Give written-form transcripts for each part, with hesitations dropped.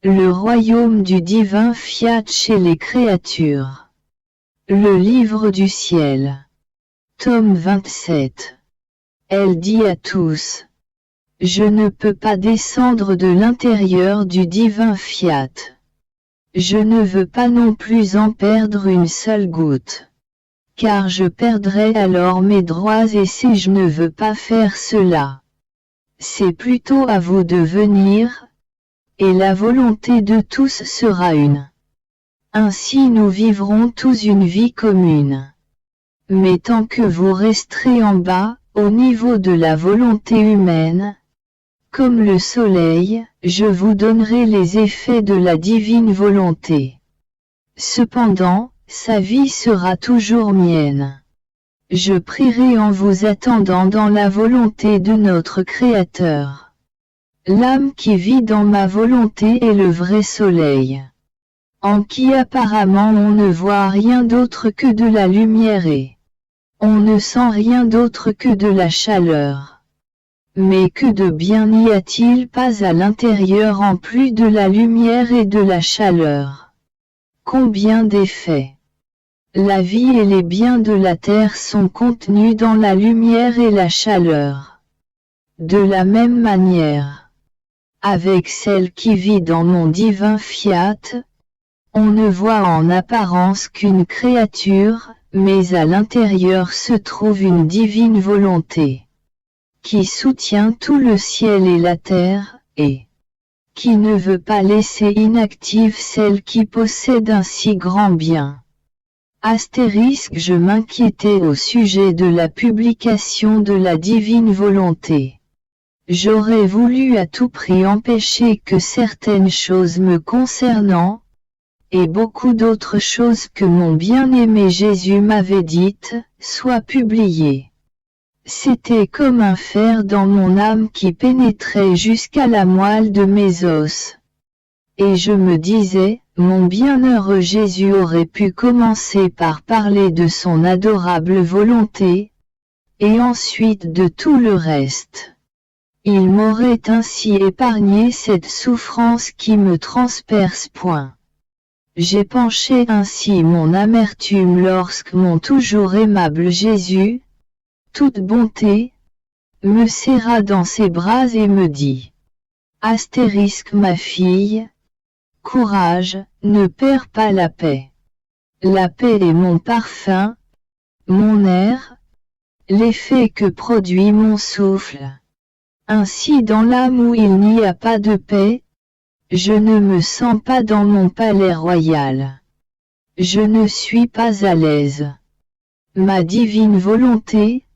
Le royaume du divin fiat chez les créatures. Le livre du ciel. Tome 27. Elle dit à tous. Je ne peux pas descendre de l'intérieur du divin fiat. Je ne veux pas non plus en perdre une seule goutte. Car je perdrai alors mes droits et si je ne veux pas faire cela. C'est plutôt à vous de venir, et la volonté de tous sera une. Ainsi nous vivrons tous une vie commune. Mais tant que vous resterez en bas, au niveau de la volonté humaine, comme le soleil, je vous donnerai les effets de la divine volonté. Cependant, sa vie sera toujours mienne. Je prierai en vous attendant dans la volonté de notre Créateur. L'âme qui vit dans ma volonté est le vrai soleil, en qui apparemment on ne voit rien d'autre que de la lumière et on ne sent rien d'autre que de la chaleur. Mais que de bien n'y a-t-il pas à l'intérieur en plus de la lumière et de la chaleur? Combien d'effets! La vie et les biens de la terre sont contenus dans la lumière et la chaleur. De la même manière, avec celle qui vit dans mon divin fiat, on ne voit en apparence qu'une créature, mais à l'intérieur se trouve une divine volonté, qui soutient tout le ciel et la terre, et qui ne veut pas laisser inactive celle qui possède un si grand bien. Astérisque, je m'inquiétais au sujet de la publication de la divine volonté. J'aurais voulu à tout prix empêcher que certaines choses me concernant, et beaucoup d'autres choses que mon bien-aimé Jésus m'avait dites, soient publiées. C'était comme un fer dans mon âme qui pénétrait jusqu'à la moelle de mes os. Et je me disais, mon bienheureux Jésus aurait pu commencer par parler de son adorable volonté, et ensuite de tout le reste. Il m'aurait ainsi épargné cette souffrance qui me transperce point. J'ai penché ainsi mon amertume lorsque mon toujours aimable Jésus, toute bonté, me serra dans ses bras et me dit, Astérisque ma fille, courage, ne perds pas la paix. La paix est mon parfum, mon air, l'effet que produit mon souffle. Ainsi dans l'âme où il n'y a pas de paix, je ne me sens pas dans mon palais royal. Je ne suis pas à l'aise. Ma divine volonté,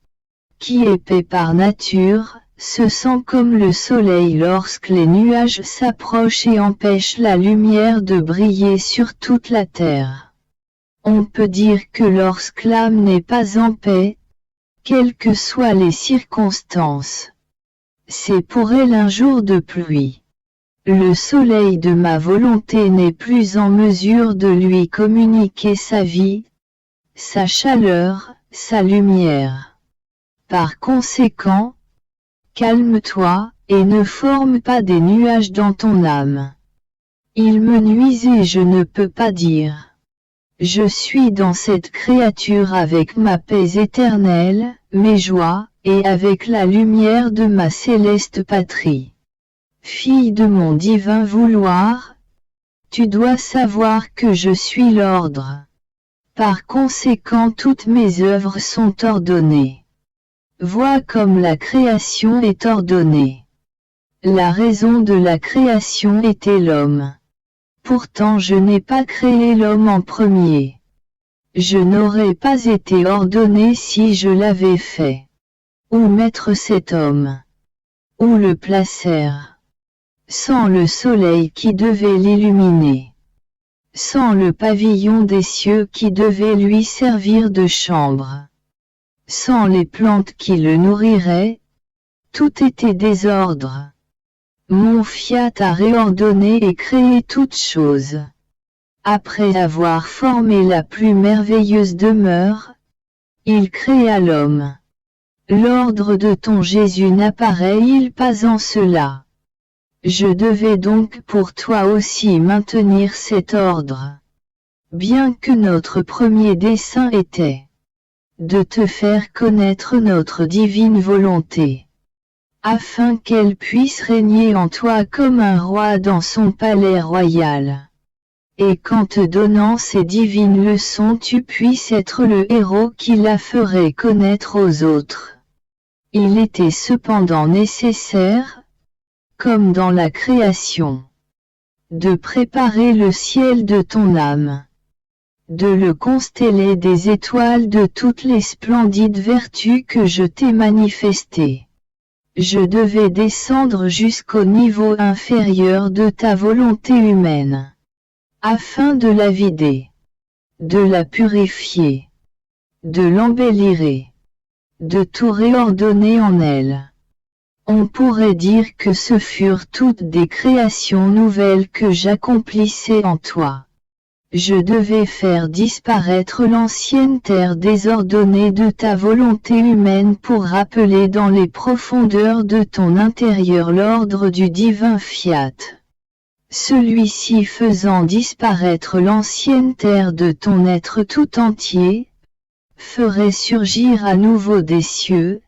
qui est paix par nature, se sent comme le soleil lorsque les nuages s'approchent et empêchent la lumière de briller sur toute la terre. On peut dire que lorsque l'âme n'est pas en paix, quelles que soient les circonstances, c'est pour elle un jour de pluie. Le soleil de ma volonté n'est plus en mesure de lui communiquer sa vie, sa chaleur, sa lumière. Par conséquent, calme-toi, et ne forme pas des nuages dans ton âme. Il me nuisait, je ne peux pas dire. Je suis dans cette créature avec ma paix éternelle, mes joies, et avec la lumière de ma céleste patrie. Fille de mon divin vouloir, tu dois savoir que je suis l'ordre. Par conséquent toutes mes œuvres sont ordonnées. Vois comme la création est ordonnée. La raison de la création était l'homme. Pourtant je n'ai pas créé l'homme en premier. Je n'aurais pas été ordonné si je l'avais fait. Où mettre cet homme? Où le placèrent? Sans le soleil qui devait l'illuminer. Sans le pavillon des cieux qui devait lui servir de chambre. Sans les plantes qui le nourriraient, tout était désordre. Mon fiat a réordonné et créé toutes choses. Après avoir formé la plus merveilleuse demeure, il créa l'homme. L'ordre de ton Jésus n'apparaît-il pas en cela? Je devais donc pour toi aussi maintenir cet ordre. Bien que notre premier dessein était de te faire connaître notre divine volonté, afin qu'elle puisse régner en toi comme un roi dans son palais royal. Et qu'en te donnant ces divines leçons tu puisses être le héros qui la ferait connaître aux autres. Il était cependant nécessaire, comme dans la création, de préparer le ciel de ton âme, de le consteller des étoiles de toutes les splendides vertus que je t'ai manifestées. Je devais descendre jusqu'au niveau inférieur de ta volonté humaine, afin de la vider, de la purifier, de l'embellir, de tout réordonner en elle. On pourrait dire que ce furent toutes des créations nouvelles que j'accomplissais en toi. Je devais faire disparaître l'ancienne terre désordonnée de ta volonté humaine pour rappeler dans les profondeurs de ton intérieur l'ordre du divin fiat. Celui-ci faisant disparaître l'ancienne terre de ton être tout entier, ferait surgir à nouveau des cieux,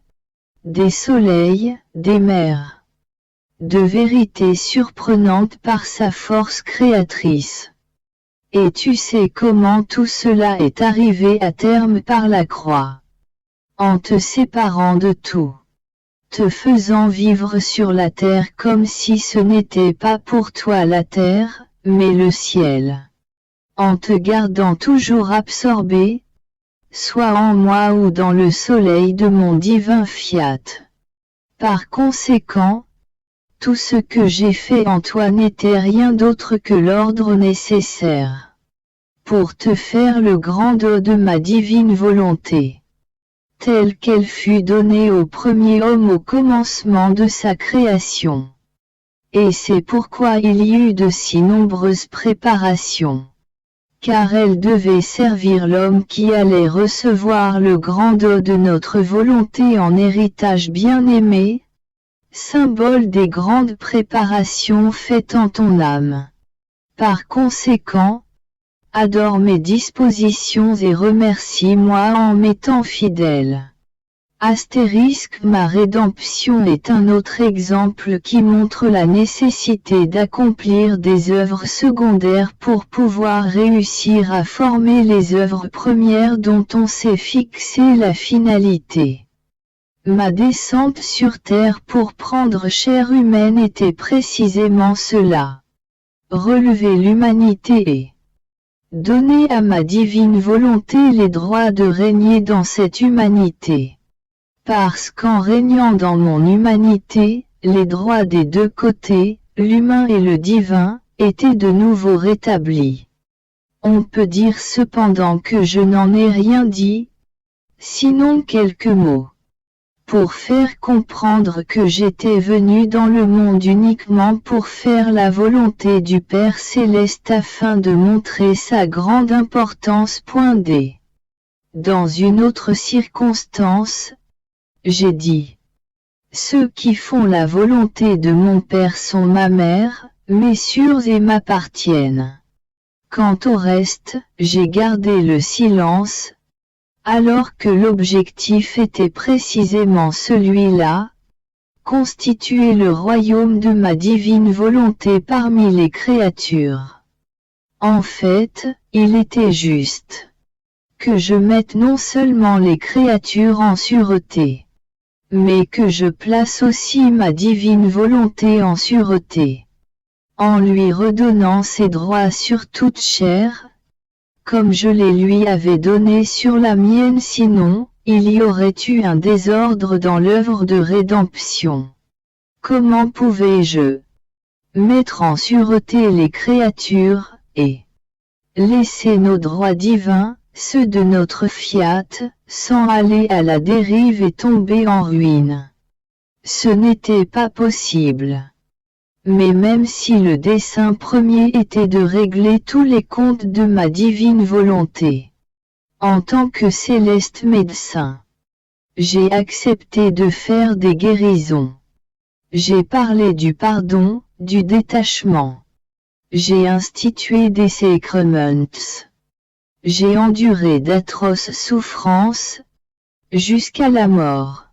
des soleils, des mers, de vérité surprenante par sa force créatrice. Et tu sais comment tout cela est arrivé à terme par la croix. En te séparant de tout, te faisant vivre sur la terre comme si ce n'était pas pour toi la terre, mais le ciel. En te gardant toujours absorbé, soit en moi ou dans le soleil de mon divin fiat. Par conséquent, tout ce que j'ai fait en toi n'était rien d'autre que l'ordre nécessaire pour te faire le grand dos de ma divine volonté, telle qu'elle fut donnée au premier homme au commencement de sa création. Et c'est pourquoi il y eut de si nombreuses préparations, car elle devait servir l'homme qui allait recevoir le grand dos de notre volonté en héritage bien-aimé, symbole des grandes préparations faites en ton âme. Par conséquent, adore mes dispositions et remercie-moi en m'étant fidèle. Ma rédemption est un autre exemple qui montre la nécessité d'accomplir des œuvres secondaires pour pouvoir réussir à former les œuvres premières dont on s'est fixé la finalité. Ma descente sur terre pour prendre chair humaine était précisément cela. Relever l'humanité et donner à ma divine volonté les droits de régner dans cette humanité. Parce qu'en régnant dans mon humanité, les droits des deux côtés, l'humain et le divin, étaient de nouveau rétablis. On peut dire cependant que je n'en ai rien dit, sinon quelques mots, pour faire comprendre que j'étais venu dans le monde uniquement pour faire la volonté du Père Céleste afin de montrer sa grande importance. Dans une autre circonstance, j'ai dit, ceux qui font la volonté de mon Père sont ma mère, mes sœurs et m'appartiennent. Quant au reste, j'ai gardé le silence, alors que l'objectif était précisément celui-là, constituer le royaume de ma divine volonté parmi les créatures. En fait, il était juste que je mette non seulement les créatures en sûreté, mais que je place aussi ma divine volonté en sûreté, en lui redonnant ses droits sur toute chair, comme je les lui avais donnés sur la mienne, sinon, il y aurait eu un désordre dans l'œuvre de rédemption. Comment pouvais-je mettre en sûreté les créatures, et laisser nos droits divins, ceux de notre fiat, sans aller à la dérive et tomber en ruine? Ce n'était pas possible. Mais même si le dessein premier était de régler tous les comptes de ma divine volonté, en tant que céleste médecin, j'ai accepté de faire des guérisons. J'ai parlé du pardon, du détachement. J'ai institué des sacraments. J'ai enduré d'atroces souffrances, jusqu'à la mort.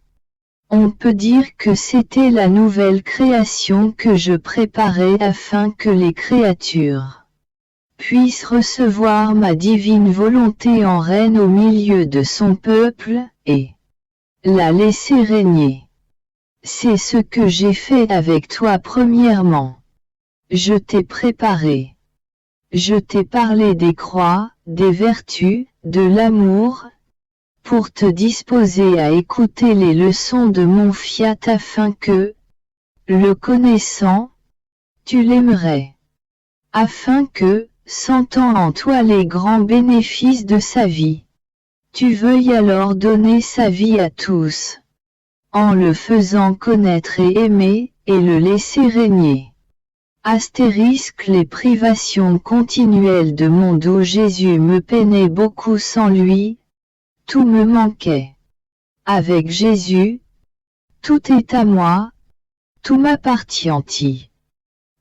On peut dire que c'était la nouvelle création que je préparais afin que les créatures puissent recevoir ma divine volonté en reine au milieu de son peuple, et la laisser régner. C'est ce que j'ai fait avec toi premièrement. Je t'ai préparé. Je t'ai parlé des croix, des vertus, de l'amour, pour te disposer à écouter les leçons de mon fiat afin que, le connaissant, tu l'aimerais. Afin que, sentant en toi les grands bénéfices de sa vie, tu veuilles alors donner sa vie à tous, en le faisant connaître et aimer, et le laisser régner. Astérisque les privations continuelles de mon dos. Jésus me peinait beaucoup sans lui, tout me manquait. Avec Jésus, tout est à moi, tout m'appartient.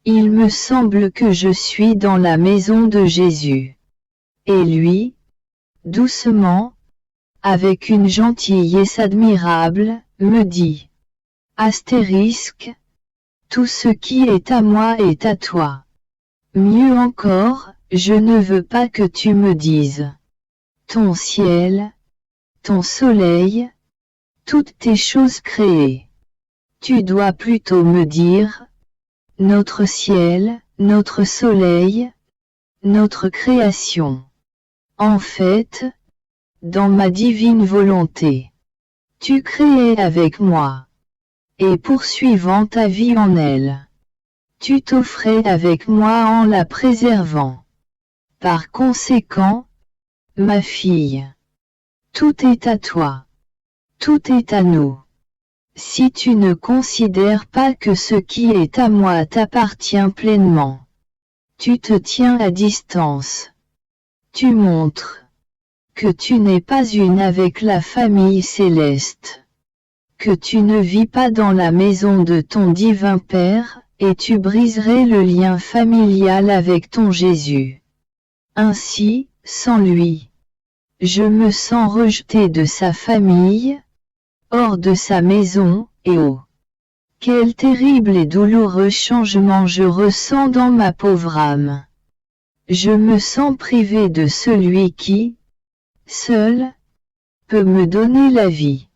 Il me semble que je suis dans la maison de Jésus. Et lui, doucement, avec une gentillesse admirable, me dit, astérisque, tout ce qui est à moi est à toi. Mieux encore, je ne veux pas que tu me dises ton ciel, ton soleil, toutes tes choses créées. Tu dois plutôt me dire notre ciel, notre soleil, notre création. En fait, dans ma divine volonté, tu créais avec moi. Et poursuivant ta vie en elle, tu t'offrais avec moi en la préservant. Par conséquent, ma fille, tout est à toi. Tout est à nous. Si tu ne considères pas que ce qui est à moi t'appartient pleinement, tu te tiens à distance. Tu montres que tu n'es pas une avec la famille céleste, que tu ne vis pas dans la maison de ton divin Père, et tu briserais le lien familial avec ton Jésus. Ainsi, sans lui, je me sens rejeté de sa famille, hors de sa maison, et oh, quel terrible et douloureux changement je ressens dans ma pauvre âme. Je me sens privé de celui qui, seul, peut me donner la vie.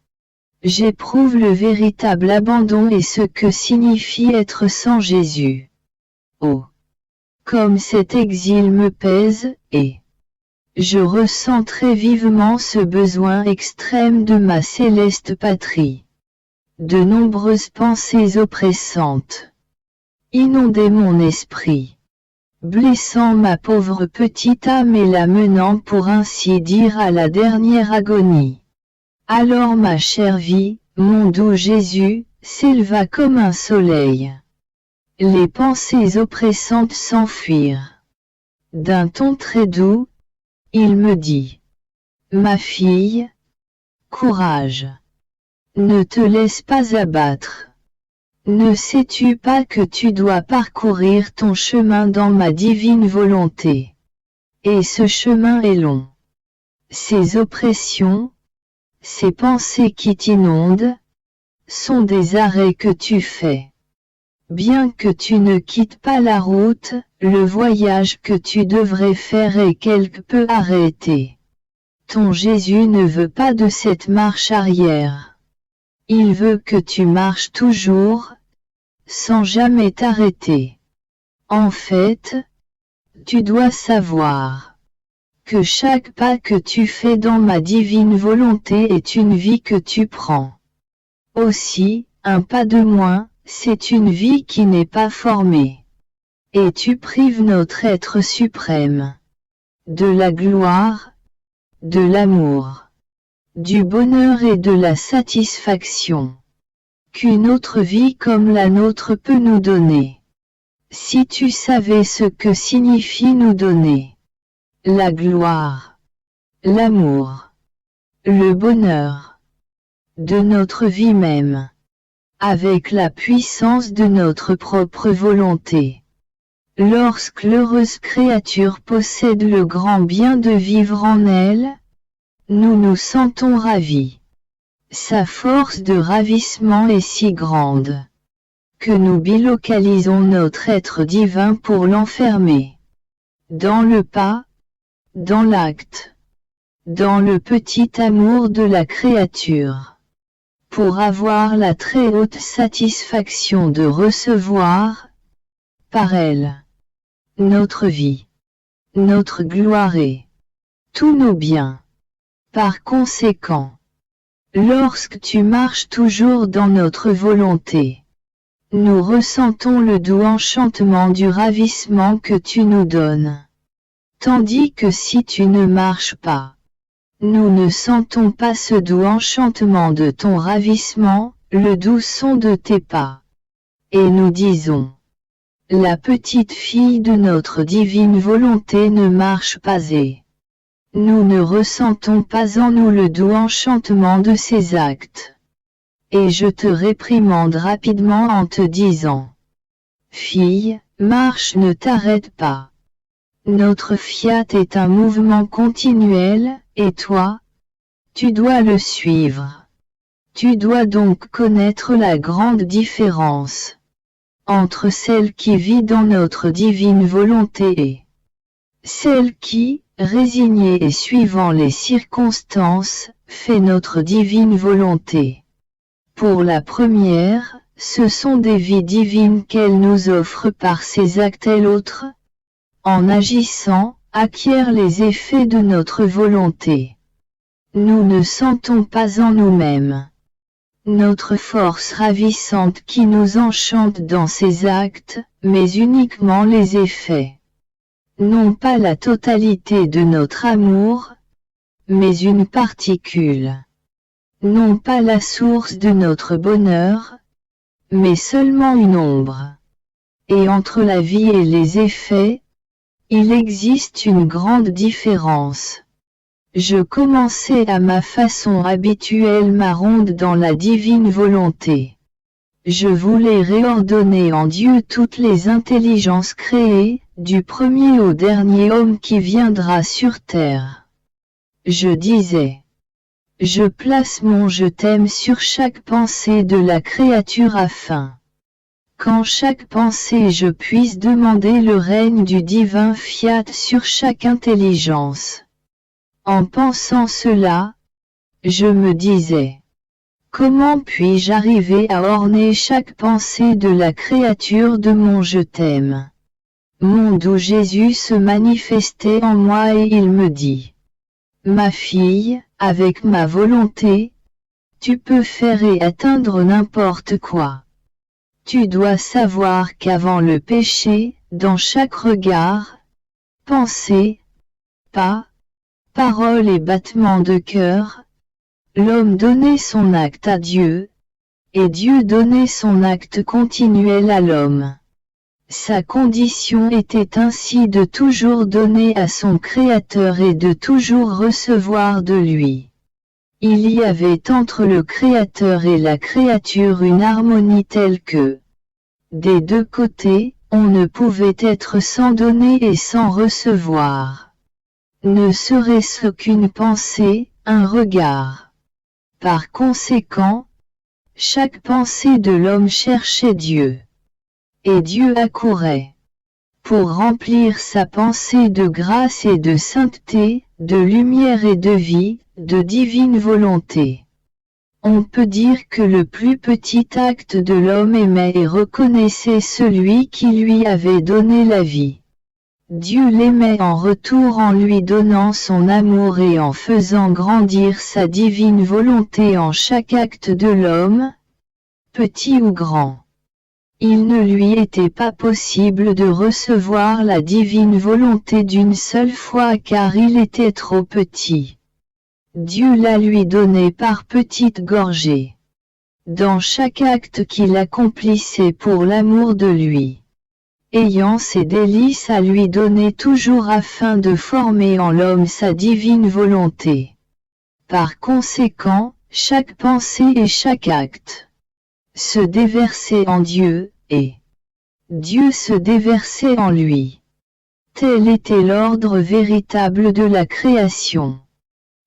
J'éprouve le véritable abandon et ce que signifie être sans Jésus. Oh, comme cet exil me pèse, et je ressens très vivement ce besoin extrême de ma céleste patrie. De nombreuses pensées oppressantes inondaient mon esprit, blessant ma pauvre petite âme et la menant pour ainsi dire à la dernière agonie. Alors ma chère vie, mon doux Jésus, s'éleva comme un soleil. Les pensées oppressantes s'enfuirent. D'un ton très doux, il me dit, ma fille, courage. Ne te laisse pas abattre. Ne sais-tu pas que tu dois parcourir ton chemin dans ma divine volonté? Et ce chemin est long. Ces oppressions, ces pensées qui t'inondent, sont des arrêts que tu fais. Bien que tu ne quittes pas la route, le voyage que tu devrais faire est quelque peu arrêté. Ton Jésus ne veut pas de cette marche arrière. Il veut que tu marches toujours, sans jamais t'arrêter. En fait, tu dois savoir que chaque pas que tu fais dans ma divine volonté est une vie que tu prends. Aussi, un pas de moins, c'est une vie qui n'est pas formée. Et tu prives notre être suprême de la gloire, de l'amour, du bonheur et de la satisfaction qu'une autre vie comme la nôtre peut nous donner. Si tu savais ce que signifie nous donner la gloire, l'amour, le bonheur de notre vie même, avec la puissance de notre propre volonté. Lorsque l'heureuse créature possède le grand bien de vivre en elle, nous nous sentons ravis. Sa force de ravissement est si grande que nous bilocalisons notre être divin pour l'enfermer dans le pas, dans l'acte, dans le petit amour de la créature, pour avoir la très haute satisfaction de recevoir, par elle, notre vie, notre gloire et tous nos biens. Par conséquent, lorsque tu marches toujours dans notre volonté, nous ressentons le doux enchantement du ravissement que tu nous donnes. Tandis que si tu ne marches pas, nous ne sentons pas ce doux enchantement de ton ravissement, le doux son de tes pas. Et nous disons, la petite fille de notre divine volonté ne marche pas et nous ne ressentons pas en nous le doux enchantement de ses actes. Et je te réprimande rapidement en te disant, fille, marche, ne t'arrête pas. Notre fiat est un mouvement continuel, et toi, tu dois le suivre. Tu dois donc connaître la grande différence entre celle qui vit dans notre divine volonté et celle qui, résignée et suivant les circonstances, fait notre divine volonté. Pour la première, ce sont des vies divines qu'elle nous offre par ses actes et l'autre, en agissant, acquiert les effets de notre volonté. Nous ne sentons pas en nous-mêmes notre force ravissante qui nous enchante dans ses actes, mais uniquement les effets. Non pas la totalité de notre amour, mais une particule. Non pas la source de notre bonheur, mais seulement une ombre. Et entre la vie et les effets, il existe une grande différence. Je commençais à ma façon habituelle ma ronde dans la divine volonté. Je voulais réordonner en Dieu toutes les intelligences créées, du premier au dernier homme qui viendra sur terre. Je disais, je place mon je t'aime sur chaque pensée de la créature afin qu'en chaque pensée je puisse demander le règne du divin fiat sur chaque intelligence. En pensant cela, je me disais, comment puis-je arriver à orner chaque pensée de la créature de mon je t'aime? Mon doux Jésus se manifestait en moi et il me dit, ma fille, avec ma volonté, tu peux faire et atteindre n'importe quoi. Tu dois savoir qu'avant le péché, dans chaque regard, pensée, pas, parole et battement de cœur, l'homme donnait son acte à Dieu, et Dieu donnait son acte continuel à l'homme. Sa condition était ainsi de toujours donner à son Créateur et de toujours recevoir de lui. Il y avait entre le Créateur et la créature une harmonie telle que, des deux côtés, on ne pouvait être sans donner et sans recevoir. Ne serait-ce qu'une pensée, un regard. Par conséquent, chaque pensée de l'homme cherchait Dieu. Et Dieu accourait pour remplir sa pensée de grâce et de sainteté, de lumière et de vie, de divine volonté. On peut dire que le plus petit acte de l'homme aimait et reconnaissait celui qui lui avait donné la vie. Dieu l'aimait en retour en lui donnant son amour et en faisant grandir sa divine volonté en chaque acte de l'homme, petit ou grand. Il ne lui était pas possible de recevoir la divine volonté d'une seule fois car il était trop petit. Dieu la lui donnait par petites gorgées. Dans chaque acte qu'il accomplissait pour l'amour de lui. Ayant ses délices à lui donner toujours afin de former en l'homme sa divine volonté. Par conséquent, chaque pensée et chaque acte se déversait en Dieu, et Dieu se déversait en lui. Tel était l'ordre véritable de la création.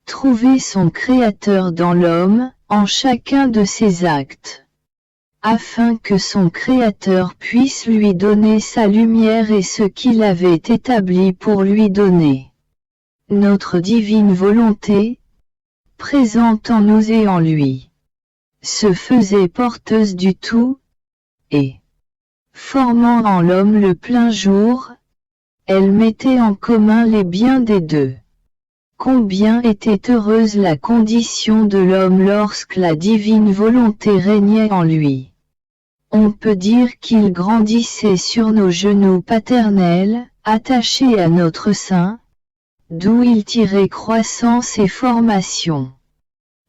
Trouver son Créateur dans l'homme, en chacun de ses actes, afin que son Créateur puisse lui donner sa lumière et ce qu'il avait établi pour lui donner. Notre divine volonté, présente en nous et en lui, se faisait porteuse du tout, et, formant en l'homme le plein jour, elle mettait en commun les biens des deux. Combien était heureuse la condition de l'homme lorsque la divine volonté régnait en lui. On peut dire qu'il grandissait sur nos genoux paternels, attachés à notre sein, d'où il tirait croissance et formation.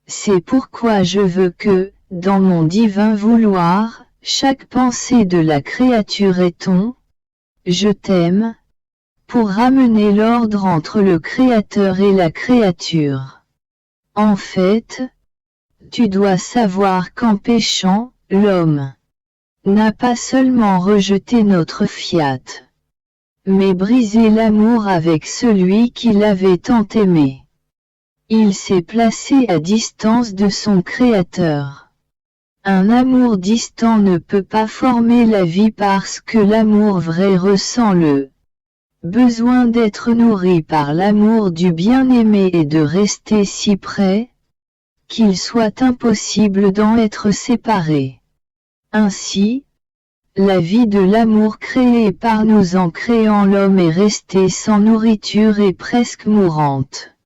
C'est pourquoi je veux que, dans mon divin vouloir, chaque pensée de la créature est ton « Je t'aime », pour ramener l'ordre entre le Créateur et la créature. En fait, tu dois savoir qu'en péchant, l'homme n'a pas seulement rejeté notre fiat, mais brisé l'amour avec celui qui l'avait tant aimé. Il s'est placé à distance de son Créateur. Un amour distant ne peut pas former la vie parce que l'amour vrai ressent le besoin d'être nourri par l'amour du bien-aimé et de rester si près, qu'il soit impossible d'en être séparé. Ainsi, la vie de l'amour créé par nous en créant l'homme est restée sans nourriture et presque mourante.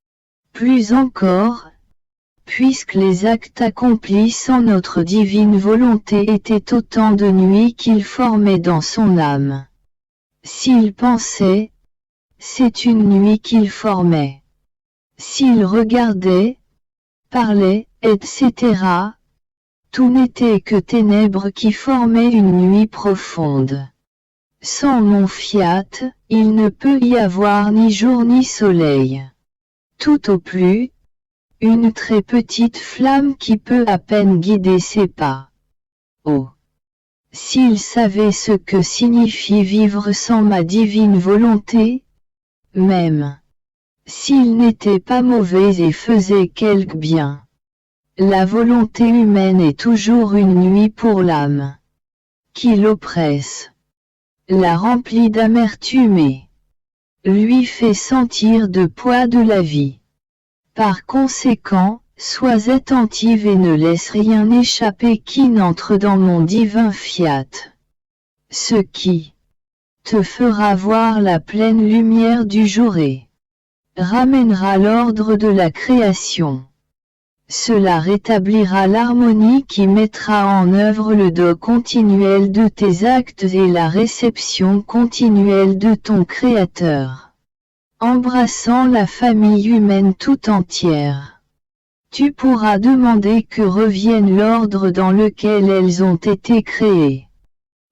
Plus encore, puisque les actes accomplis sans notre divine volonté étaient autant de nuits qu'il formait dans son âme. S'il pensait, c'est une nuit qu'il formait. S'il regardait, parlait, etc., tout n'était que ténèbres qui formaient une nuit profonde. Sans mon fiat, il ne peut y avoir ni jour ni soleil. Tout au plus, une très petite flamme qui peut à peine guider ses pas. Oh! S'il savait ce que signifie vivre sans ma divine volonté, même s'il n'était pas mauvais et faisait quelque bien. La volonté humaine est toujours une nuit pour l'âme, qui l'oppresse, la remplit d'amertume et lui fait sentir de poids de la vie. Par conséquent, sois attentive et ne laisse rien échapper qui n'entre dans mon divin fiat. Ce qui te fera voir la pleine lumière du jour et ramènera l'ordre de la création. Cela rétablira l'harmonie qui mettra en œuvre le do continuel de tes actes et la réception continuelle de ton Créateur. Embrassant la famille humaine tout entière, tu pourras demander que revienne l'ordre dans lequel elles ont été créées,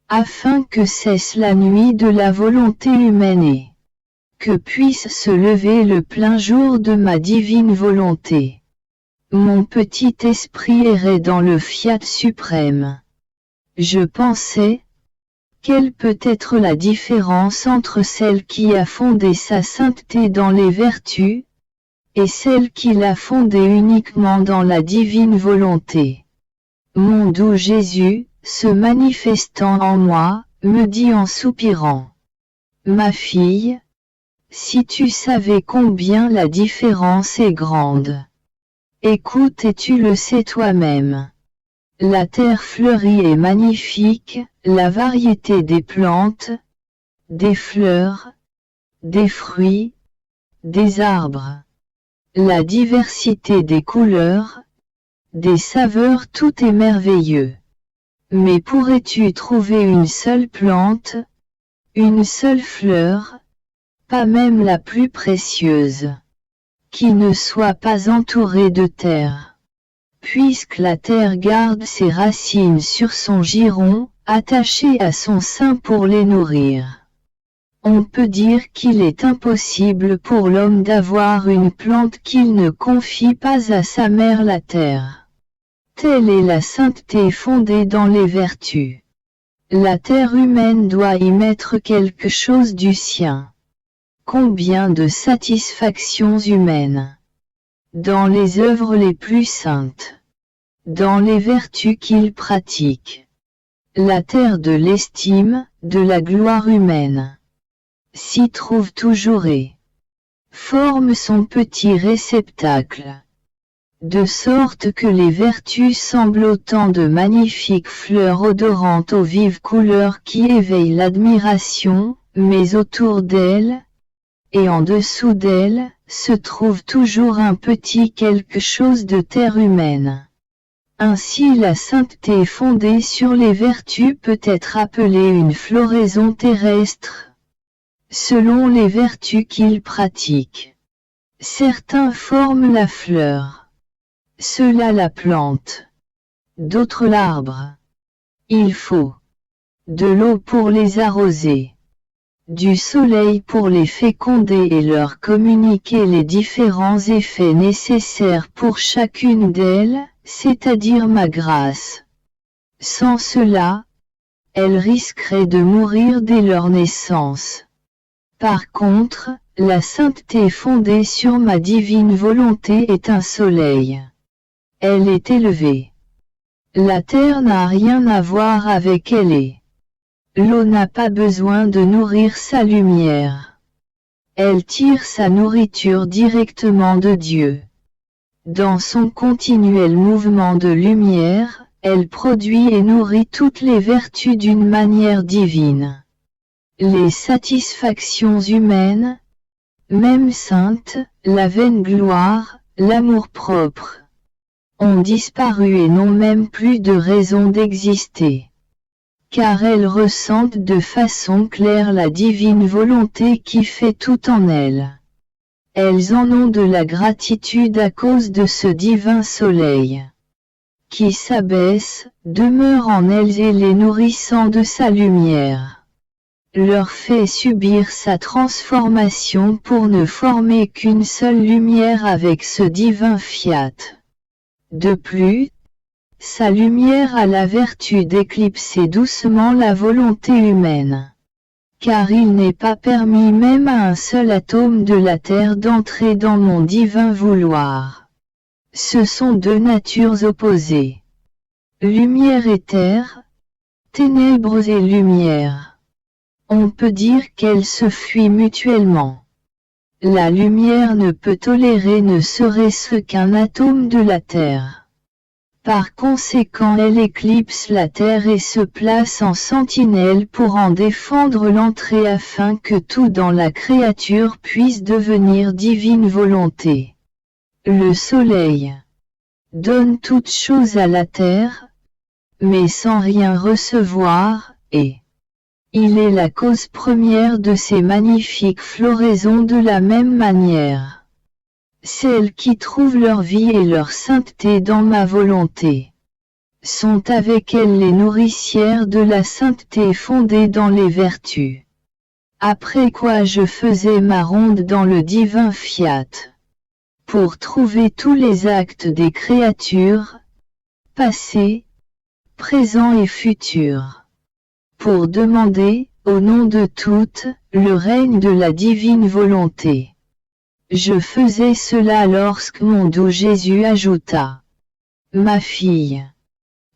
afin que cesse la nuit de la volonté humaine et que puisse se lever le plein jour de ma divine volonté. Mon petit esprit errait dans le fiat suprême. Je pensais, quelle peut être la différence entre celle qui a fondé sa sainteté dans les vertus, et celle qui l'a fondée uniquement dans la divine volonté. Mon doux Jésus, se manifestant en moi, me dit en soupirant. Ma fille, si tu savais combien la différence est grande. Écoute et tu le sais toi-même. La terre fleurie est magnifique, la variété des plantes, des fleurs, des fruits, des arbres, la diversité des couleurs, des saveurs, tout est merveilleux. Mais pourrais-tu trouver une seule plante, une seule fleur, pas même la plus précieuse, qui ne soit pas entourée de terre? Puisque la terre garde ses racines sur son giron, attachées à son sein pour les nourrir. On peut dire qu'il est impossible pour l'homme d'avoir une plante qu'il ne confie pas à sa mère la terre. Telle est la sainteté fondée dans les vertus. La terre humaine doit y mettre quelque chose du sien. Combien de satisfactions humaines! Dans les œuvres les plus saintes. Dans les vertus qu'il pratique. La terre de l'estime, de la gloire humaine. S'y trouve toujours et forme son petit réceptacle. De sorte que les vertus semblent autant de magnifiques fleurs odorantes aux vives couleurs qui éveillent l'admiration, mais autour d'elles, et en dessous d'elles, se trouve toujours un petit quelque chose de terre humaine. Ainsi la sainteté fondée sur les vertus peut être appelée une floraison terrestre, selon les vertus qu'ils pratiquent. Certains forment la fleur. Ceux-là la plante. D'autres l'arbre. Il faut de l'eau pour les arroser, du soleil pour les féconder et leur communiquer les différents effets nécessaires pour chacune d'elles, c'est-à-dire ma grâce. Sans cela, elles risqueraient de mourir dès leur naissance. Par contre, la sainteté fondée sur ma divine volonté est un soleil. Elle est élevée. La terre n'a rien à voir avec elle et l'eau n'a pas besoin de nourrir sa lumière. Elle tire sa nourriture directement de Dieu. Dans son continuel mouvement de lumière, elle produit et nourrit toutes les vertus d'une manière divine. Les satisfactions humaines, même saintes, la vaine gloire, l'amour-propre, ont disparu et n'ont même plus de raison d'exister. Car elles ressentent de façon claire la divine volonté qui fait tout en elles. Elles en ont de la gratitude à cause de ce divin soleil, qui s'abaisse, demeure en elles et les nourrissant de sa lumière, leur fait subir sa transformation pour ne former qu'une seule lumière avec ce divin fiat. De plus, sa lumière a la vertu d'éclipser doucement la volonté humaine. Car il n'est pas permis même à un seul atome de la terre d'entrer dans mon divin vouloir. Ce sont deux natures opposées. Lumière et terre, ténèbres et lumière. On peut dire qu'elles se fuient mutuellement. La lumière ne peut tolérer ne serait-ce qu'un atome de la terre. Par conséquent elle éclipse la terre et se place en sentinelle pour en défendre l'entrée afin que tout dans la créature puisse devenir divine volonté. Le soleil donne toute chose à la terre, mais sans rien recevoir, et il est la cause première de ces magnifiques floraisons de la même manière. Celles qui trouvent leur vie et leur sainteté dans ma volonté sont avec elles les nourricières de la sainteté fondée dans les vertus. Après quoi je faisais ma ronde dans le divin fiat, pour trouver tous les actes des créatures, passés, présents et futurs, pour demander, au nom de toutes, le règne de la divine volonté. Je faisais cela lorsque mon doux Jésus ajouta: Ma fille,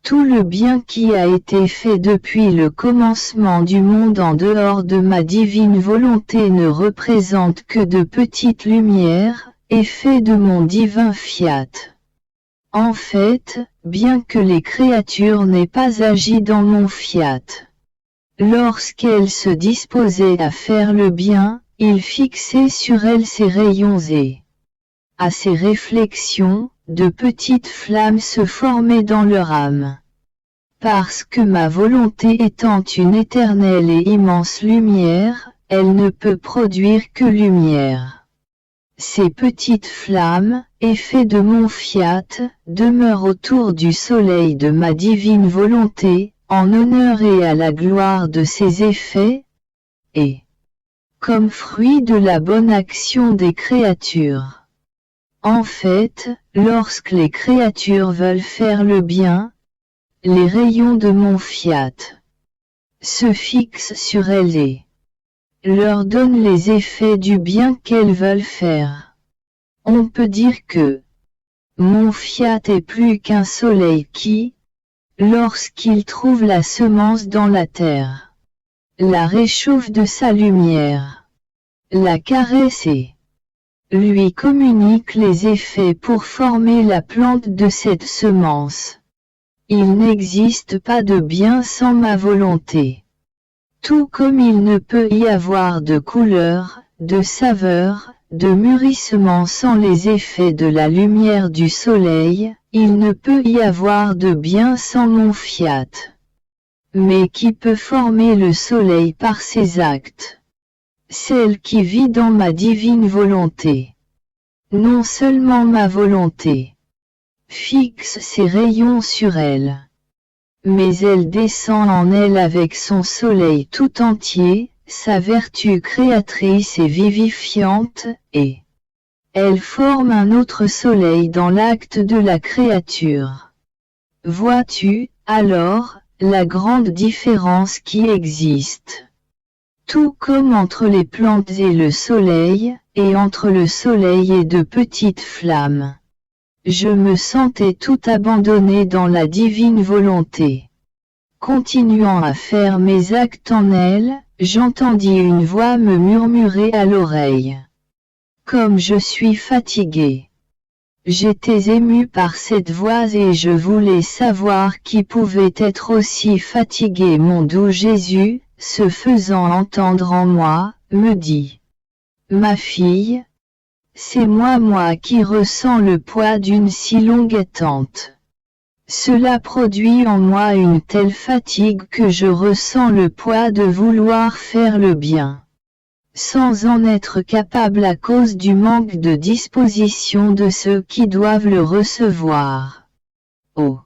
tout le bien qui a été fait depuis le commencement du monde en dehors de ma divine volonté ne représente que de petites lumières, effets de mon divin fiat. En fait, bien que les créatures n'aient pas agi dans mon fiat, lorsqu'elles se disposaient à faire le bien, il fixait sur elles ses rayons et, à ces réflexions, de petites flammes se formaient dans leur âme. Parce que ma volonté étant une éternelle et immense lumière, elle ne peut produire que lumière. Ces petites flammes, effet de mon fiat, demeurent autour du soleil de ma divine volonté, en honneur et à la gloire de ses effets, et comme fruit de la bonne action des créatures. En fait, lorsque les créatures veulent faire le bien, les rayons de mon fiat se fixent sur elles et leur donnent les effets du bien qu'elles veulent faire. On peut dire que mon fiat est plus qu'un soleil qui, lorsqu'il trouve la semence dans la terre, la réchauffe de sa lumière, la caresse et lui communique les effets pour former la plante de cette semence. Il n'existe pas de bien sans ma volonté. Tout comme il ne peut y avoir de couleur, de saveur, de mûrissement sans les effets de la lumière du soleil, il ne peut y avoir de bien sans mon fiat. Mais qui peut former le soleil par ses actes? Celle qui vit dans ma divine volonté. Non seulement ma volonté fixe ses rayons sur elle, mais elle descend en elle avec son soleil tout entier, sa vertu créatrice et vivifiante, et elle forme un autre soleil dans l'acte de la créature. Vois-tu, alors, la grande différence qui existe? Tout comme entre les plantes et le soleil, et entre le soleil et de petites flammes. Je me sentais tout abandonné dans la divine volonté. Continuant à faire mes actes en elle, j'entendis une voix me murmurer à l'oreille. Comme je suis fatigué. J'étais ému par cette voix et je voulais savoir qui pouvait être aussi fatigué. Mon doux Jésus, se faisant entendre en moi, me dit: Ma fille, c'est moi qui ressens le poids d'une si longue attente. Cela produit en moi une telle fatigue que je ressens le poids de vouloir faire le bien, sans en être capable à cause du manque de disposition de ceux qui doivent le recevoir. Oh!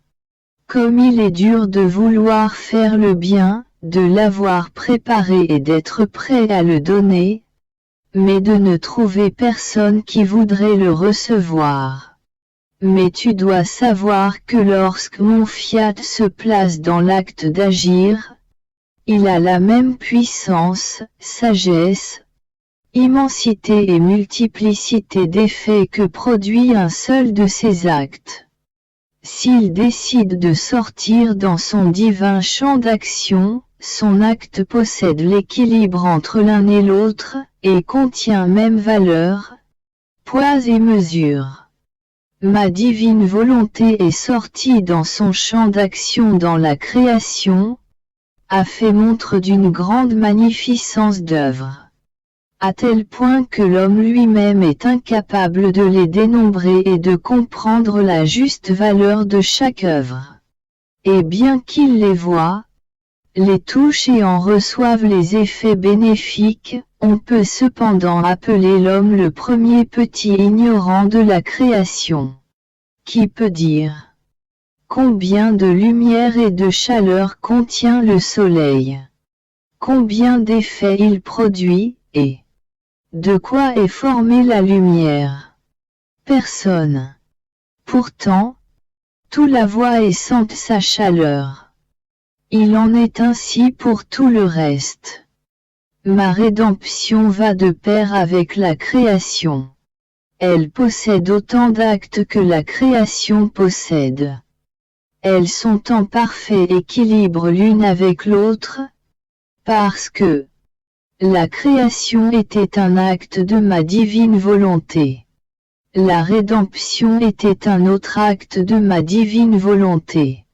Comme il est dur de vouloir faire le bien, de l'avoir préparé et d'être prêt à le donner, mais de ne trouver personne qui voudrait le recevoir. Mais tu dois savoir que lorsque mon fiat se place dans l'acte d'agir, il a la même puissance, sagesse, immensité et multiplicité d'effets que produit un seul de ses actes. S'il décide de sortir dans son divin champ d'action, son acte possède l'équilibre entre l'un et l'autre, et contient même valeur, poids et mesure. Ma divine volonté est sortie dans son champ d'action dans la création, a fait montre d'une grande magnificence d'œuvre, à tel point que l'homme lui-même est incapable de les dénombrer et de comprendre la juste valeur de chaque œuvre. Et bien qu'il les voie, les touche et en reçoive les effets bénéfiques, on peut cependant appeler l'homme le premier petit ignorant de la création. Qui peut dire combien de lumière et de chaleur contient le soleil? Combien d'effets il produit, et de quoi est formée la lumière? Personne. Pourtant, tout la voit et sent sa chaleur. Il en est ainsi pour tout le reste. Ma rédemption va de pair avec la création. Elle possède autant d'actes que la création possède. Elles sont en parfait équilibre l'une avec l'autre, parce que la création était un acte de ma divine volonté. La rédemption était un autre acte de ma divine volonté.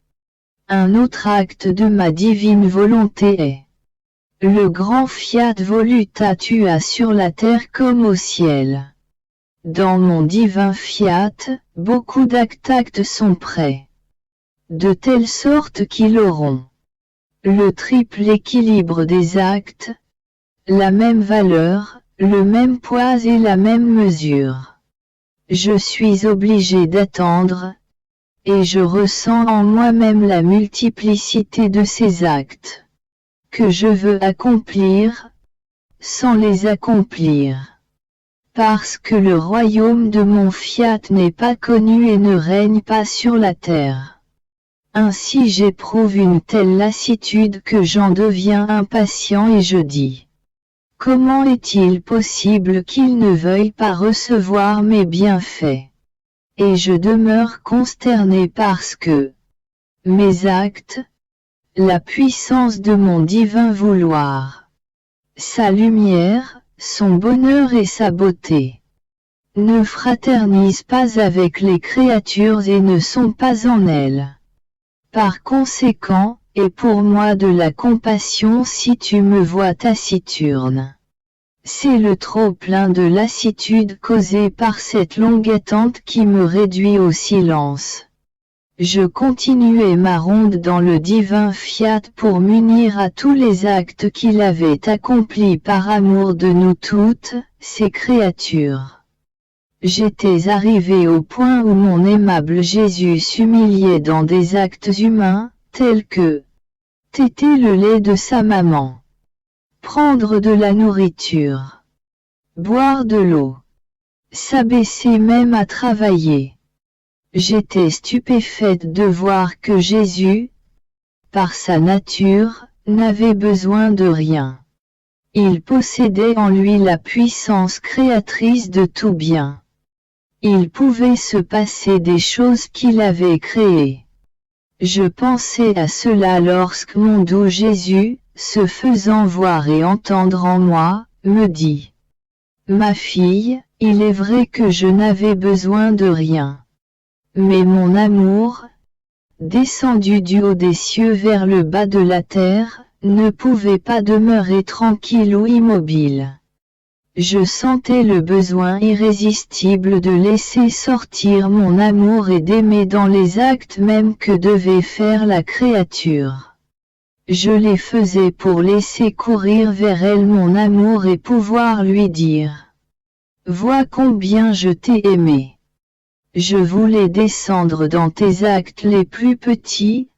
Un autre acte de ma divine volonté est le grand fiat volutatua sur la terre comme au ciel. Dans mon divin fiat, beaucoup d'actes sont prêts, de telle sorte qu'ils auront le triple équilibre des actes, la même valeur, le même poids et la même mesure. Je suis obligé d'attendre, et je ressens en moi-même la multiplicité de ces actes, que je veux accomplir, sans les accomplir. parce que le royaume de mon fiat n'est pas connu et ne règne pas sur la terre. Ainsi j'éprouve une telle lassitude que j'en deviens impatient et je dis: comment est-il possible qu'il ne veuille pas recevoir mes bienfaits? Et je demeure consterné parce que mes actes, la puissance de mon divin vouloir, sa lumière, son bonheur et sa beauté, ne fraternisent pas avec les créatures et ne sont pas en elles. Par conséquent, aie pour moi de la compassion si tu me vois taciturne. C'est le trop-plein de lassitude causé par cette longue attente qui me réduit au silence. Je continuai ma ronde dans le divin fiat pour m'unir à tous les actes qu'il avait accomplis par amour de nous toutes, ses créatures. J'étais arrivé au point où mon aimable Jésus s'humiliait dans des actes humains, tels que téter le lait de sa maman, prendre de la nourriture, boire de l'eau, s'abaisser même à travailler. J'étais stupéfaite de voir que Jésus, par sa nature, n'avait besoin de rien. Il possédait en lui la puissance créatrice de tout bien. Il pouvait se passer des choses qu'il avait créées. Je pensais à cela lorsque mon doux Jésus, se faisant voir et entendre en moi, me dit: ma fille, il est vrai que je n'avais besoin de rien. Mais mon amour, descendu du haut des cieux vers le bas de la terre, ne pouvait pas demeurer tranquille ou immobile. Je sentais le besoin irrésistible de laisser sortir mon amour et d'aimer dans les actes mêmes que devait faire la créature. Je les faisais pour laisser courir vers elle mon amour et pouvoir lui dire: vois combien je t'ai aimé. Je voulais descendre dans tes actes les plus petits,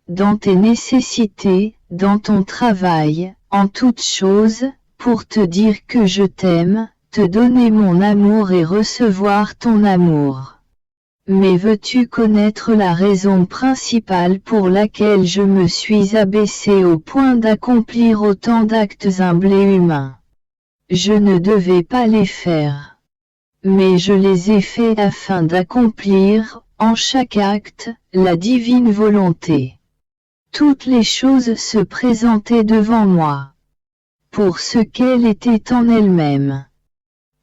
dans tes nécessités, dans ton travail, en toutes choses, pour te dire que je t'aime, te donner mon amour et recevoir ton amour. Mais veux-tu connaître la raison principale pour laquelle je me suis abaissé au point d'accomplir autant d'actes humbles et humains? Je ne devais pas les faire. Mais je les ai faits afin d'accomplir, en chaque acte, la divine volonté. Toutes les choses se présentaient devant moi, pour ce qu'elles étaient en elles-mêmes.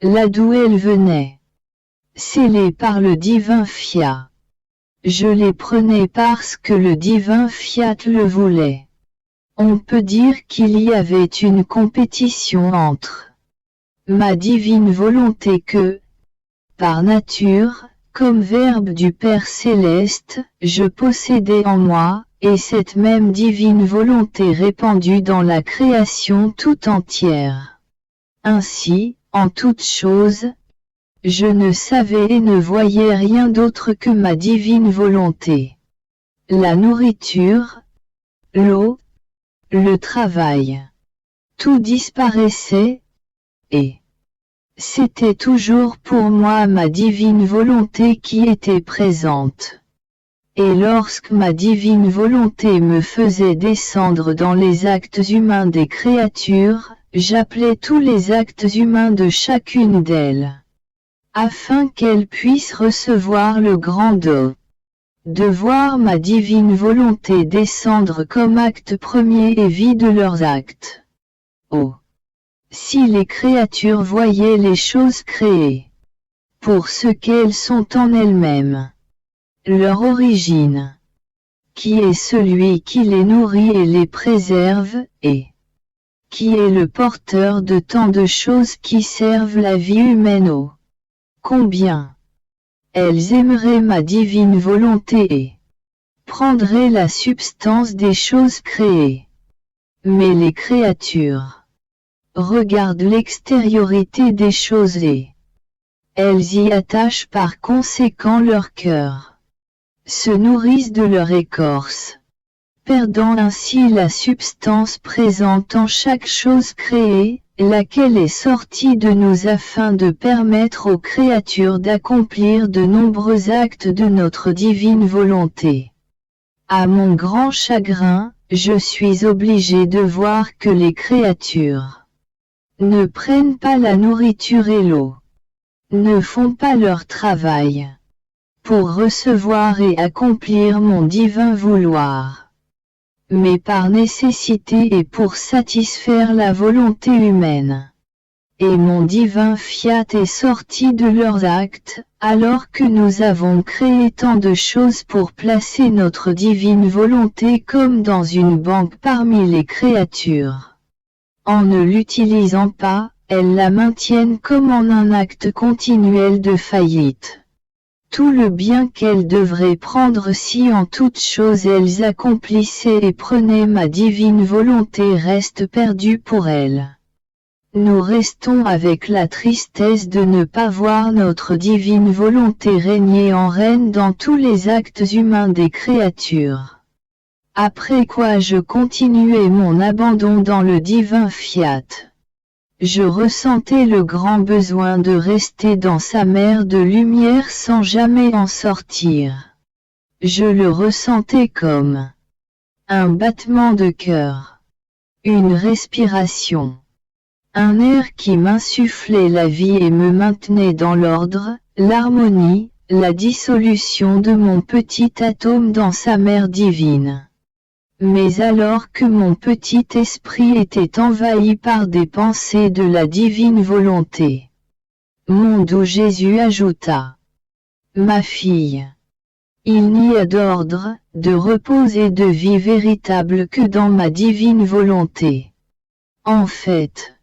Là d'où elles venaient, scellées par le divin fiat. Je les prenais parce que le divin fiat le voulait. On peut dire qu'il y avait une compétition entre ma divine volonté que, par nature, comme verbe du Père céleste, je possédais en moi, et cette même divine volonté répandue dans la création tout entière. Ainsi, en toutes choses, je ne savais et ne voyais rien d'autre que ma divine volonté. La nourriture, l'eau, le travail. Tout disparaissait, et c'était toujours pour moi ma divine volonté qui était présente. Et lorsque ma divine volonté me faisait descendre dans les actes humains des créatures, j'appelais tous les actes humains de chacune d'elles, afin qu'elles puissent recevoir le grand don de voir ma divine volonté descendre comme acte premier et vie de leurs actes. Oh! Si les créatures voyaient les choses créées pour ce qu'elles sont en elles-mêmes, leur origine, qui est celui qui les nourrit et les préserve, et qui est le porteur de tant de choses qui servent la vie humaine, oh, combien elles aimeraient ma divine volonté et prendraient la substance des choses créées. Mais les créatures regardent l'extériorité des choses et elles y attachent par conséquent leur cœur, se nourrissent de leur écorce, perdant ainsi la substance présente en chaque chose créée, laquelle est sortie de nous afin de permettre aux créatures d'accomplir de nombreux actes de notre divine volonté. À mon grand chagrin, je suis obligé de voir que les créatures ne prennent pas la nourriture et l'eau, ne font pas leur travail pour recevoir et accomplir mon divin vouloir, mais par nécessité et pour satisfaire la volonté humaine. Et mon divin fiat est sorti de leurs actes, alors que nous avons créé tant de choses pour placer notre divine volonté comme dans une banque parmi les créatures. En ne l'utilisant pas, elles la maintiennent comme en un acte continuel de faillite. Tout le bien qu'elles devraient prendre si en toutes choses elles accomplissaient et prenaient ma divine volonté reste perdu pour elles. Nous restons avec la tristesse de ne pas voir notre divine volonté régner en reine dans tous les actes humains des créatures. Après quoi je continuai mon abandon dans le divin fiat. Je ressentais le grand besoin de rester dans sa mer de lumière sans jamais en sortir. Je le ressentais comme un battement de cœur, une respiration. Un air qui m'insufflait la vie et me maintenait dans l'ordre, l'harmonie, la dissolution de mon petit atome dans sa mer divine. Mais alors que mon petit esprit était envahi par des pensées de la divine volonté, mon doux Jésus ajouta: Ma fille, il n'y a d'ordre, de repos et de vie véritable que dans ma divine volonté. En fait,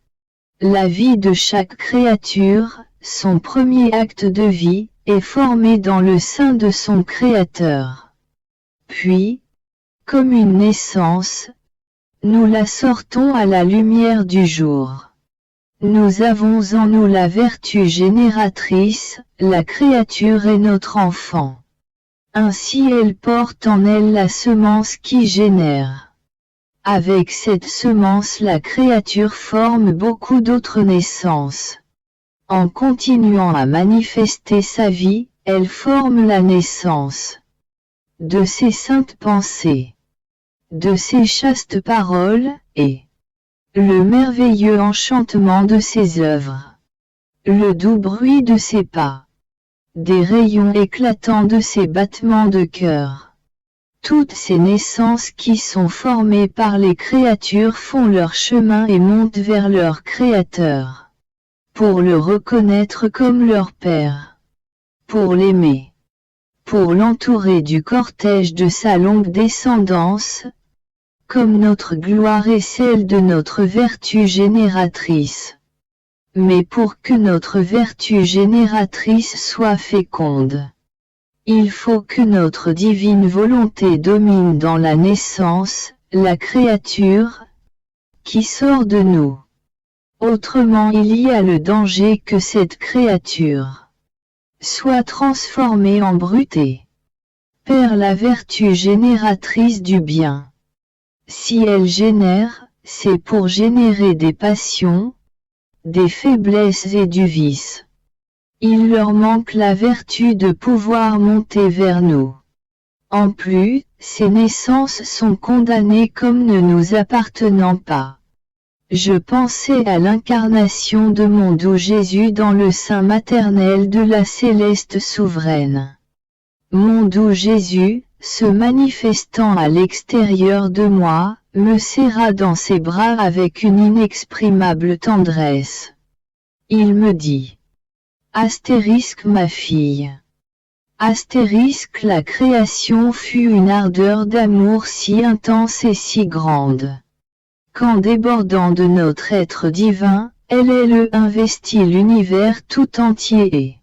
la vie de chaque créature, son premier acte de vie, est formé dans le sein de son Créateur. Puis, comme une naissance, nous la sortons à la lumière du jour. Nous avons en nous la vertu génératrice, la créature est notre enfant. Ainsi elle porte en elle la semence qui génère. Avec cette semence la créature forme beaucoup d'autres naissances. En continuant à manifester sa vie, elle forme la naissance de ses saintes pensées, de ses chastes paroles, et le merveilleux enchantement de ses œuvres, le doux bruit de ses pas, des rayons éclatants de ses battements de cœur. Toutes ces naissances qui sont formées par les créatures font leur chemin et montent vers leur Créateur, pour le reconnaître comme leur Père, pour l'aimer, pour l'entourer du cortège de sa longue descendance, comme notre gloire est celle de notre vertu génératrice. Mais pour que notre vertu génératrice soit féconde, il faut que notre divine volonté domine dans la naissance, la créature, qui sort de nous. Autrement il y a le danger que cette créature soit transformée en brute et perd la vertu génératrice du bien. Si elle génère, c'est pour générer des passions, des faiblesses et du vice. Il leur manque la vertu de pouvoir monter vers nous. En plus, ces naissances sont condamnées comme ne nous appartenant pas. Je pensais à l'incarnation de mon doux Jésus dans le sein maternel de la céleste souveraine. Mon doux Jésus, se manifestant à l'extérieur de moi, me serra dans ses bras avec une inexprimable tendresse. Il me dit: Astérisque ma fille. Astérisque la création fut une ardeur d'amour si intense et si grande, qu'en débordant de notre être divin, elle investit l'univers tout entier et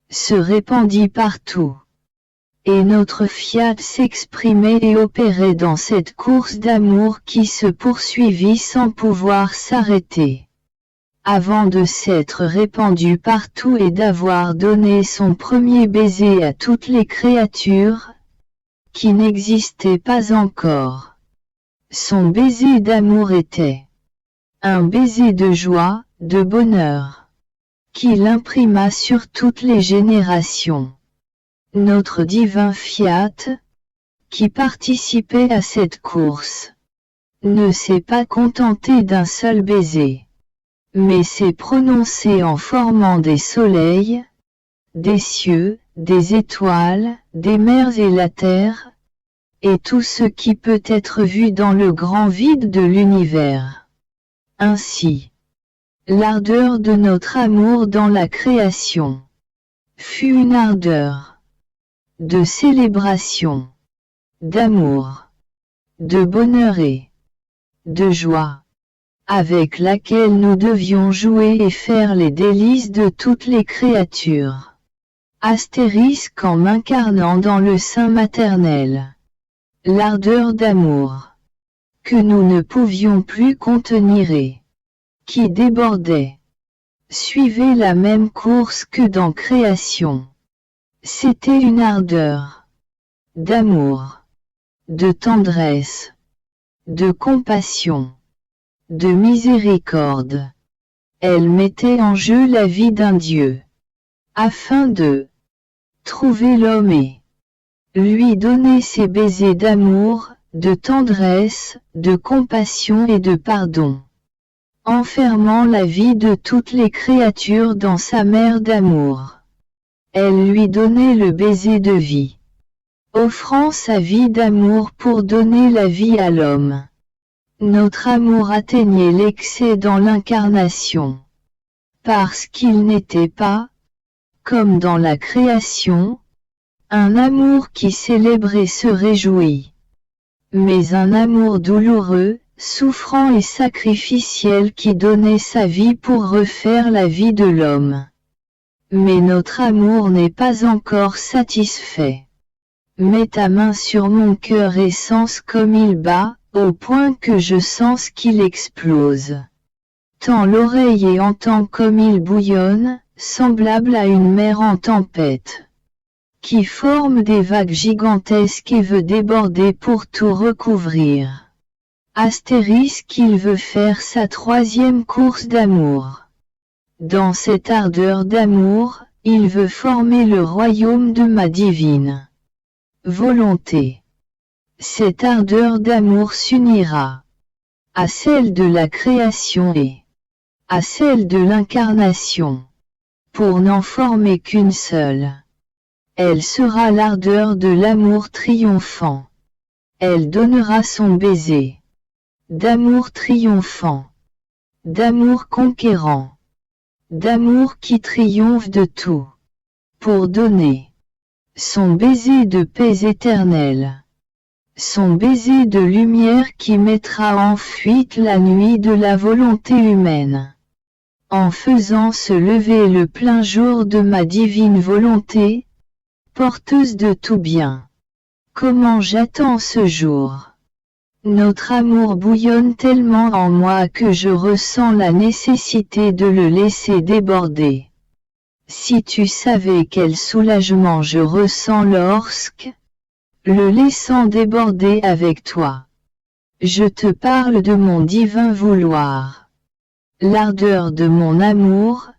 se répandit partout. Et notre fiat s'exprimait et opérait dans cette course d'amour qui se poursuivit sans pouvoir s'arrêter, avant de s'être répandu partout et d'avoir donné son premier baiser à toutes les créatures, qui n'existaient pas encore. Son baiser d'amour était un baiser de joie, de bonheur, qui l'imprima sur toutes les générations. Notre divin Fiat, qui participait à cette course, ne s'est pas contenté d'un seul baiser, mais s'est prononcé en formant des soleils, des cieux, des étoiles, des mers et la terre, et tout ce qui peut être vu dans le grand vide de l'univers. Ainsi, l'ardeur de notre amour dans la création fut une ardeur de célébration, d'amour, de bonheur et de joie, avec laquelle nous devions jouer et faire les délices de toutes les créatures. Astérisque en m'incarnant dans le sein maternel. L'ardeur d'amour que nous ne pouvions plus contenir et qui débordait suivait la même course que dans création. C'était une ardeur d'amour, de tendresse, de compassion, de miséricorde. Elle mettait en jeu la vie d'un Dieu, afin de trouver l'homme et lui donner ses baisers d'amour, de tendresse, de compassion et de pardon, enfermant la vie de toutes les créatures dans sa mer d'amour. Elle lui donnait le baiser de vie, offrant sa vie d'amour pour donner la vie à l'homme. Notre amour atteignait l'excès dans l'incarnation, parce qu'il n'était pas, comme dans la création, un amour qui célèbre et se réjouit, mais un amour douloureux, souffrant et sacrificiel qui donnait sa vie pour refaire la vie de l'homme. Mais notre amour n'est pas encore satisfait. Mets ta main sur mon cœur et sens comme il bat, au point que je sens qu'il explose. Tends l'oreille et entends comme il bouillonne, semblable à une mer en tempête, qui forme des vagues gigantesques et veut déborder pour tout recouvrir. Astérisque, il veut faire sa troisième course d'amour. Dans cette ardeur d'amour, il veut former le royaume de ma divine volonté. Cette ardeur d'amour s'unira à celle de la création et à celle de l'incarnation, pour n'en former qu'une seule. Elle sera l'ardeur de l'amour triomphant. Elle donnera son baiser d'amour triomphant, d'amour conquérant, d'amour qui triomphe de tout, pour donner son baiser de paix éternelle, son baiser de lumière qui mettra en fuite la nuit de la volonté humaine, en faisant se lever le plein jour de ma divine volonté, porteuse de tout bien. Comment j'attends ce jour! Notre amour bouillonne tellement en moi que je ressens la nécessité de le laisser déborder. Si tu savais quel soulagement je ressens lorsque, le laissant déborder avec toi, je te parle de mon divin vouloir, l'ardeur de mon amour,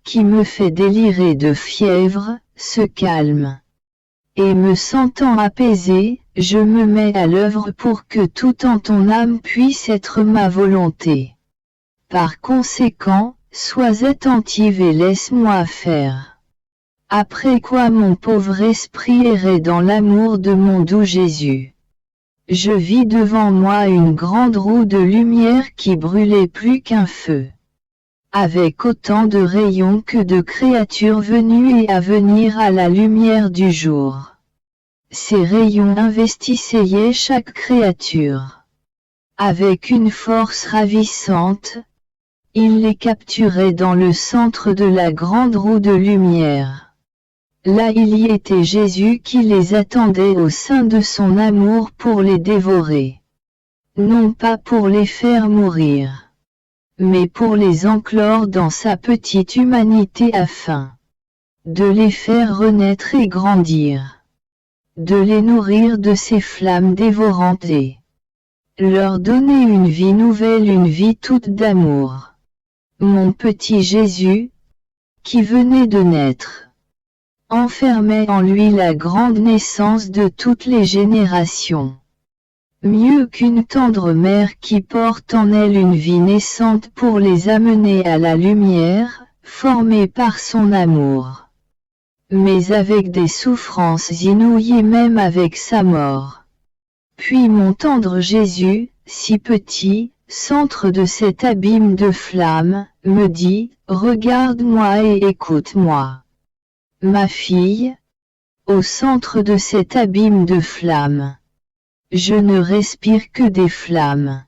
qui me fait délirer de fièvre, se calme. Et me sentant apaisé, je me mets à l'œuvre pour que tout en ton âme puisse être ma volonté. Par conséquent, sois attentive et laisse-moi faire. Après quoi mon pauvre esprit errait dans l'amour de mon doux Jésus. Je vis devant moi une grande roue de lumière qui brûlait plus qu'un feu, avec autant de rayons que de créatures venues et à venir à la lumière du jour. Ces rayons investissaient chaque créature. Avec une force ravissante, ils les capturaient dans le centre de la grande roue de lumière. Là il y était Jésus qui les attendait au sein de son amour pour les dévorer. Non pas pour les faire mourir, mais pour les enclore dans sa petite humanité afin de les faire renaître et grandir, de les nourrir de ses flammes dévorantes et leur donner une vie nouvelle, une vie toute d'amour. Mon petit Jésus, qui venait de naître, enfermait en lui la grande naissance de toutes les générations. Mieux qu'une tendre mère qui porte en elle une vie naissante pour les amener à la lumière, formée par son amour. Mais avec des souffrances inouïes, même avec sa mort. Puis mon tendre Jésus, si petit, centre de cet abîme de flammes, me dit, regarde-moi et écoute-moi. Ma fille, au centre de cet abîme de flammes. Je ne respire que des flammes.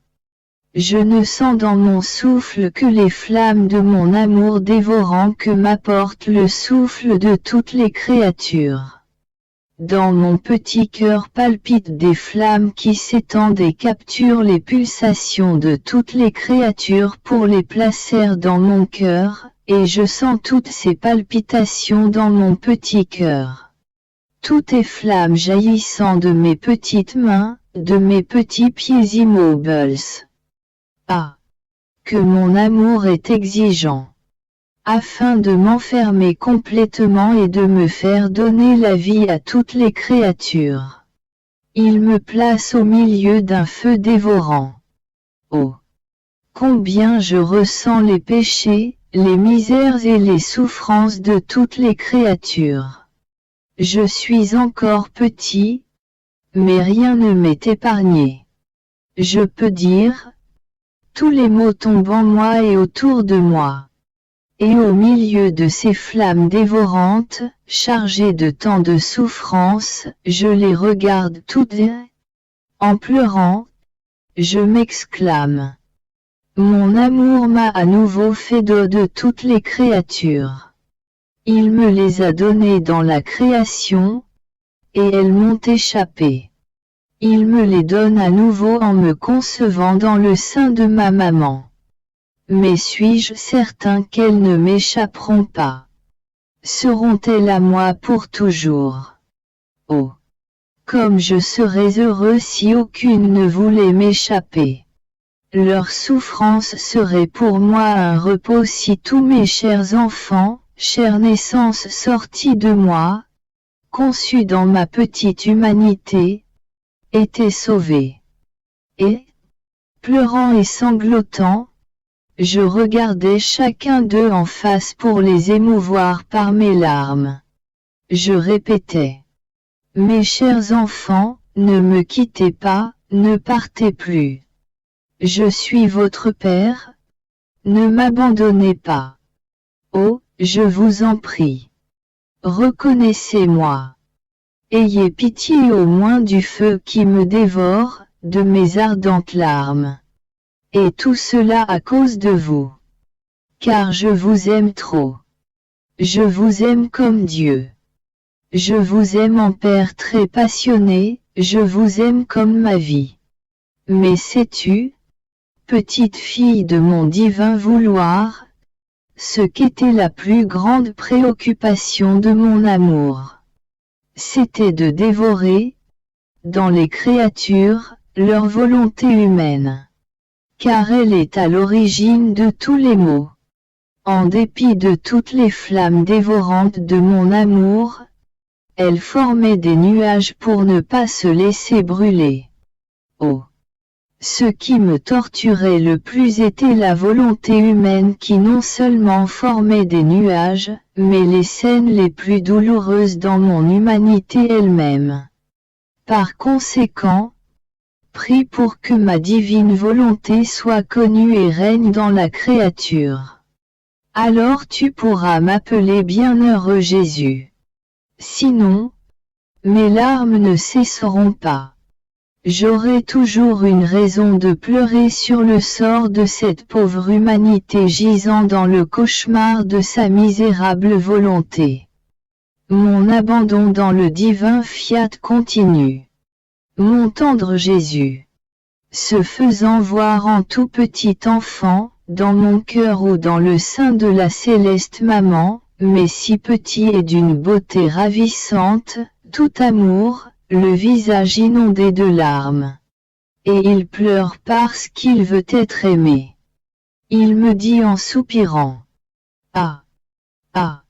Je ne sens dans mon souffle que les flammes de mon amour dévorant que m'apporte le souffle de toutes les créatures. Dans mon petit cœur palpitent des flammes qui s'étendent et capturent les pulsations de toutes les créatures pour les placer dans mon cœur, et je sens toutes ces palpitations dans mon petit cœur. Tout est flamme jaillissant de mes petites mains, de mes petits pieds immobiles. Ah! Que mon amour est exigeant! Afin de m'enfermer complètement et de me faire donner la vie à toutes les créatures. Il me place au milieu d'un feu dévorant. Oh! Combien je ressens les péchés, les misères et les souffrances de toutes les créatures. Je suis encore petit, mais rien ne m'est épargné. Je peux dire, tous les maux tombent en moi et autour de moi. Et au milieu de ces flammes dévorantes, chargées de tant de souffrances, je les regarde toutes. En pleurant, je m'exclame. Mon amour m'a à nouveau fait don de toutes les créatures. Il me les a données dans la création, et elles m'ont échappé. Il me les donne à nouveau en me concevant dans le sein de ma maman. Mais suis-je certain qu'elles ne m'échapperont pas? Seront-elles à moi pour toujours? Oh! Comme je serais heureux si aucune ne voulait m'échapper. Leur souffrance serait pour moi un repos si tous mes chers enfants, chère naissance sortie de moi, conçue dans ma petite humanité, étaient sauvés. Et, pleurant et sanglotant, je regardais chacun d'eux en face pour les émouvoir par mes larmes. Je répétais. Mes chers enfants, ne me quittez pas, ne partez plus. Je suis votre Père. Ne m'abandonnez pas. Oh, je vous en prie. Reconnaissez-moi. Ayez pitié au moins du feu qui me dévore, de mes ardentes larmes. Et tout cela à cause de vous. Car je vous aime trop. Je vous aime comme Dieu. Je vous aime en Père très passionné, je vous aime comme ma vie. Mais sais-tu, petite fille de mon divin vouloir, ce qu'était la plus grande préoccupation de mon amour? C'était de dévorer, dans les créatures, leur volonté humaine. Car elle est à l'origine de tous les maux. En dépit de toutes les flammes dévorantes de mon amour, elle formait des nuages pour ne pas se laisser brûler. Oh! Ce qui me torturait le plus était la volonté humaine qui non seulement formait des nuages, mais les scènes les plus douloureuses dans mon humanité elle-même. Par conséquent, prie pour que ma divine volonté soit connue et règne dans la créature. Alors tu pourras m'appeler bienheureux Jésus. Sinon, mes larmes ne cesseront pas. J'aurai toujours une raison de pleurer sur le sort de cette pauvre humanité gisant dans le cauchemar de sa misérable volonté. Mon abandon dans le divin fiat continue. Mon tendre Jésus. Se faisant voir en tout petit enfant, dans mon cœur ou dans le sein de la céleste maman, mais si petit et d'une beauté ravissante, tout amour, le visage inondé de larmes. et il pleure parce qu'il veut être aimé. Il me dit en soupirant. Ah! Ah!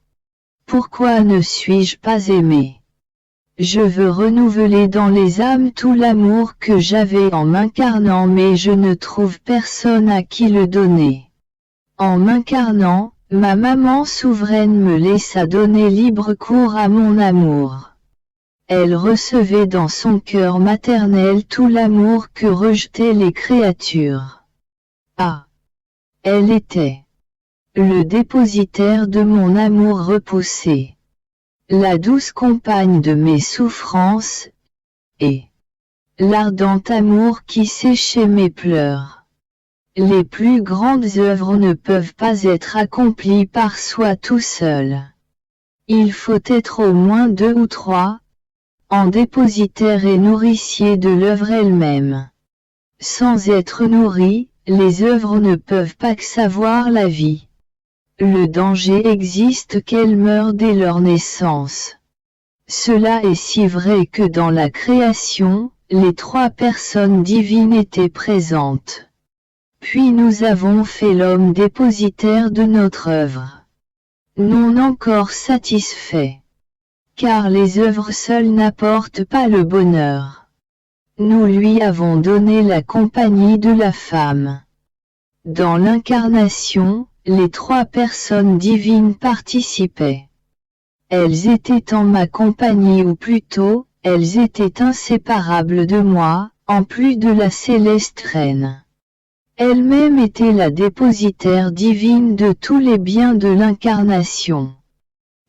Pourquoi ne suis-je pas aimé? Je veux renouveler dans les âmes tout l'amour que j'avais en m'incarnant, mais je ne trouve personne à qui le donner. En m'incarnant, ma maman souveraine me laissa donner libre cours à mon amour. Elle recevait dans son cœur maternel tout l'amour que rejetaient les créatures. Ah! Elle était le dépositaire de mon amour repoussé, la douce compagne de mes souffrances, et l'ardent amour qui séchait mes pleurs. Les plus grandes œuvres ne peuvent pas être accomplies par soi tout seul. Il faut être au moins 2 ou 3, en dépositaire et nourricier de l'œuvre elle-même. Sans être nourris, les œuvres ne peuvent pas savoir la vie. Le danger existe qu'elles meurent dès leur naissance. Cela est si vrai que dans la création, les 3 personnes divines étaient présentes. Puis nous avons fait l'homme dépositaire de notre œuvre. Non encore satisfait. Car les œuvres seules n'apportent pas le bonheur. Nous lui avons donné la compagnie de la femme. Dans l'incarnation, les 3 personnes divines participaient. Elles étaient en ma compagnie, ou plutôt, elles étaient inséparables de moi, en plus de la céleste reine. Elle-même était la dépositaire divine de tous les biens de l'incarnation.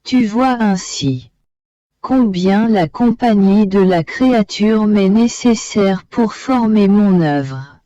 Tu vois ainsi combien la compagnie de la créature m'est nécessaire pour former mon œuvre.